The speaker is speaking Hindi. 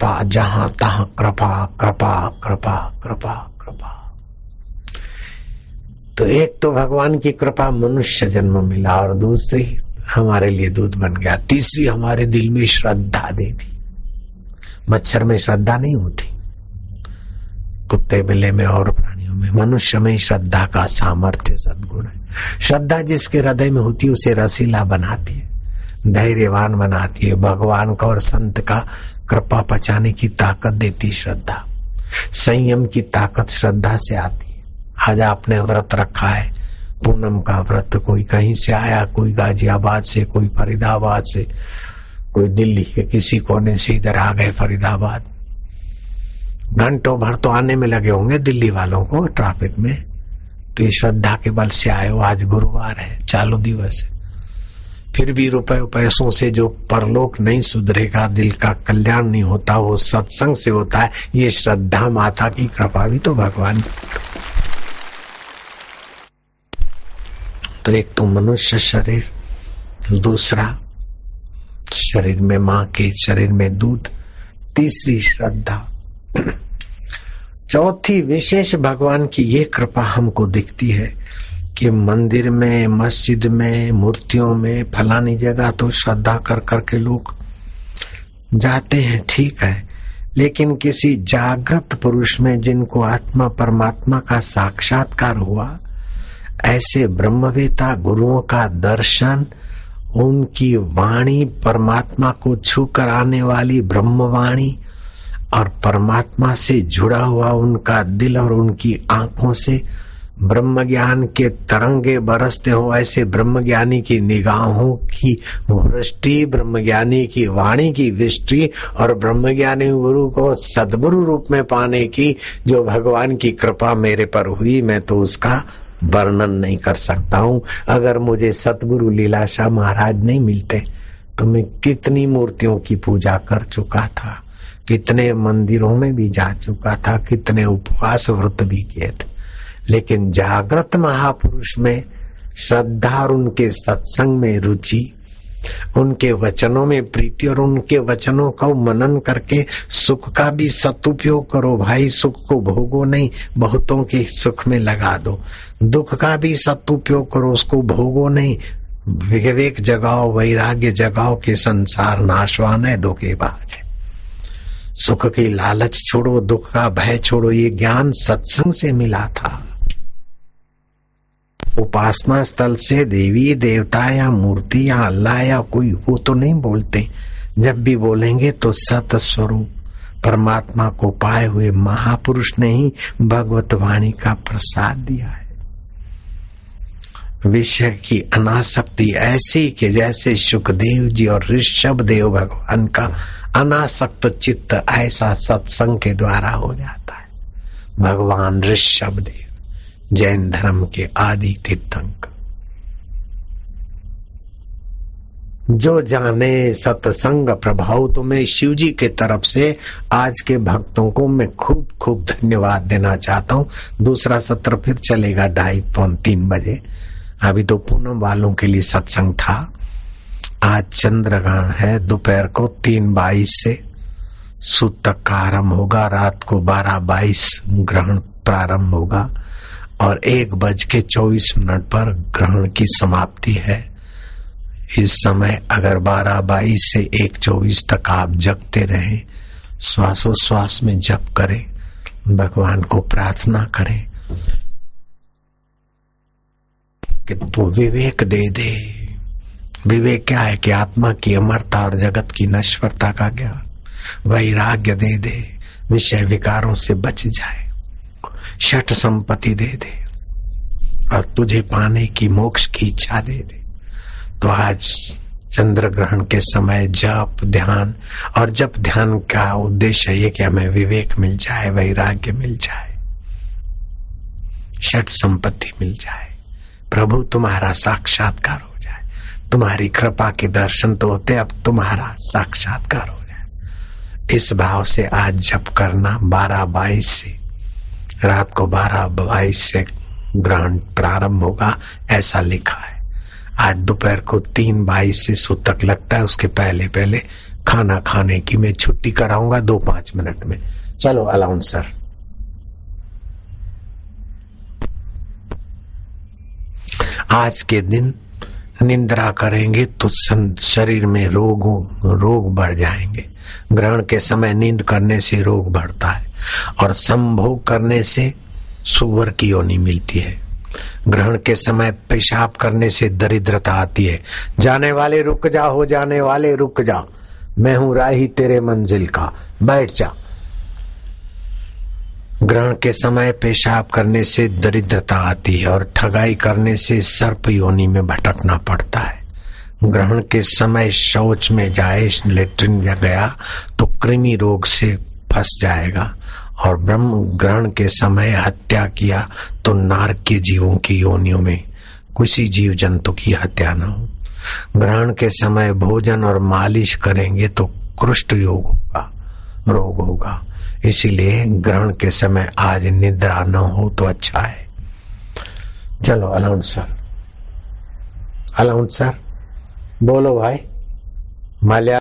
कृपा, जहां तहां कृपा कृपा कृपा कृपा कृपा। तो एक तो भगवान की कृपा मनुष्य जन्म मिला और दूसरी हमारे लिए दूध बन गया, तीसरी हमारे दिल में श्रद्धा दे दी। मच्छर में श्रद्धा नहीं होती, कुत्ते बिल्ले में और प्राणियों में, मनुष्य में श्रद्धा का सामर्थ्य सद्गुण है। श्रद्धा जिसके हृदय में होती है उसे रसीला बनाती है, धैर्यवान बनाती है, भगवान का और संत का कृपा पचाने की ताकत देती श्रद्धा। संयम की ताकत श्रद्धा से आती है। आज आपने व्रत रखा है, पूनम का व्रत, कोई कहीं से आया, कोई गाजियाबाद से, कोई फरीदाबाद से, कोई दिल्ली के किसी कोने से इधर आ गए फरीदाबाद, घंटों भर तो आने में लगे होंगे दिल्ली वालों को ट्रैफिक में, तो ये श्रद्धा के बल से आए हो। आज गुरुवार है, चालू दिवस है, फिर भी रुपए पैसों से जो परलोक नहीं सुधरेगा, दिल का कल्याण नहीं होता, वो सत्संग से होता है। ये श्रद्धा माता की कृपा भी तो भगवान की। तो एक तो मनुष्य शरीर, दूसरा शरीर में मां के शरीर में दूध, तीसरी श्रद्धा, चौथी विशेष भगवान की ये कृपा हमको दिखती है कि मंदिर में, मस्जिद में, मूर्तियों में, फलानी जगह तो श्रद्धा कर करके लोग जाते हैं, ठीक है, लेकिन किसी जागृत पुरुष में जिनको आत्मा परमात्मा का साक्षात्कार हुआ, ऐसे ब्रह्मवेता गुरुओं का दर्शन, उनकी वाणी, परमात्मा को छू कर आने वाली ब्रह्मवाणी और परमात्मा से जुड़ा हुआ उनका दिल और उनकी आंखों से ब्रह्म ज्ञान के तरंगे बरसते हो, ऐसे ब्रह्मज्ञानी की निगाहों की वृष्टि, ब्रह्मज्ञानी की वाणी की वृष्टि और ब्रह्मज्ञानी गुरु को सद्गुरु रूप में पाने की जो भगवान की कृपा मेरे पर हुई, मैं तो उसका वर्णन नहीं कर सकता हूँ। अगर मुझे सतगुरु लीलाशाह महाराज नहीं मिलते तो मैं कितनी मूर्तियों की पूजा कर चुका था, कितने मंदिरों में भी जा चुका था, कितने उपवास व्रत भी किए थे, लेकिन जागृत महापुरुष में श्रद्धा और उनके सत्संग में रुचि, उनके वचनों में प्रीति और उनके वचनों का मनन करके सुख का भी सदुपयोग करो भाई। सुख को भोगो नहीं, बहुतों के सुख में लगा दो। दुख का भी सदुपयोग करो, उसको भोगो नहीं, विवेक जगाओ, वैराग्य जगाओ कि संसार नाशवान है, धोखेबाज है। सुख की लालच छोड़ो, दुख का भय छोड़ो। ये ज्ञान सत्संग से मिला था। उपासना स्थल से देवी देवता या मूर्ति या अल्लाह या कोई वो तो नहीं बोलते, जब भी बोलेंगे तो सत स्वरूप परमात्मा को पाए हुए महापुरुष ने ही भगवत वाणी का प्रसाद दिया है। विषय की अनासक्ति ऐसी कि जैसे सुखदेव जी और ऋषभ देव भगवान का अनासक्त चित्त ऐसा सत्संग के द्वारा हो जाता है। भगवान ऋषभ देव जैन धर्म के आदि तीर्थंकर, जो जाने सत्संग प्रभाव, तो मैं शिव जी के तरफ से आज के भक्तों को मैं खूब खूब धन्यवाद देना चाहता हूँ। दूसरा सत्र फिर चलेगा 2:30-3 बजे। अभी तो पूनम वालों के लिए सत्संग था। आज चंद्रग्रहण है, दोपहर को 3:22 से सूतक का आरंभ होगा, रात को 12:22 ग्रहण प्रारंभ होगा और 1:24 पर ग्रहण की समाप्ति है। इस समय अगर 12:22 से 1:24 तक आप जगते रहें, श्वासोश्वास में जप करें, भगवान को प्रार्थना करें कि तू विवेक दे दे। विवेक क्या है कि आत्मा की अमरता और जगत की नश्वरता का ज्ञान। वैराग्य दे दे, विषय विकारों से बच जाए, षट संपत्ति दे दे और तुझे पाने की मोक्ष की इच्छा दे दे। तो आज चंद्र ग्रहण के समय जप ध्यान, और जप ध्यान का उद्देश्य ये कि हमें विवेक मिल जाए, वैराग्य मिल जाए, षट संपत्ति मिल जाए, प्रभु तुम्हारा साक्षात्कार हो जाए। तुम्हारी कृपा के दर्शन तो होते, अब तुम्हारा साक्षात्कार हो जाए। इस भाव से आज जप करना। 12:22 से रात को 12:22 से ग्रहण प्रारंभ होगा, ऐसा लिखा है। आज दोपहर को 3:22 से सूतक लगता है, उसके पहले पहले खाना खाने की। मैं छुट्टी कराऊंगा 2-5 मिनट में। चलो अलाउंसर। आज के दिन निंद्रा करेंगे तो शरीर में रोग बढ़ जाएंगे। ग्रहण के समय नींद करने से रोग बढ़ता है और संभोग करने से सुअर की योनि मिलती है। ग्रहण के समय पेशाब करने से दरिद्रता आती है। जाने वाले रुक जा, हो जाने वाले रुक जा, मैं हूं राही तेरे मंजिल का, बैठ जा। ग्रहण के समय पेशाब करने से दरिद्रता आती है और ठगाई करने से सर्प योनि में भटकना पड़ता है। ग्रहण के समय शौच में जाए, लेट्रिन में गया तो कृमि रोग से फंस जाएगा। और ब्रह्म ग्रहण के समय हत्या किया तो नारक के जीवों की योनियों में किसी जीव जंतु की हत्या न हो। ग्रहण के समय भोजन और मालिश करेंगे तो कुष्ठ रोग होगा। इसीलिए ग्रहण के समय आज निद्रा न हो तो अच्छा है। चलो अलाउंसर बोलो भाई। माल्या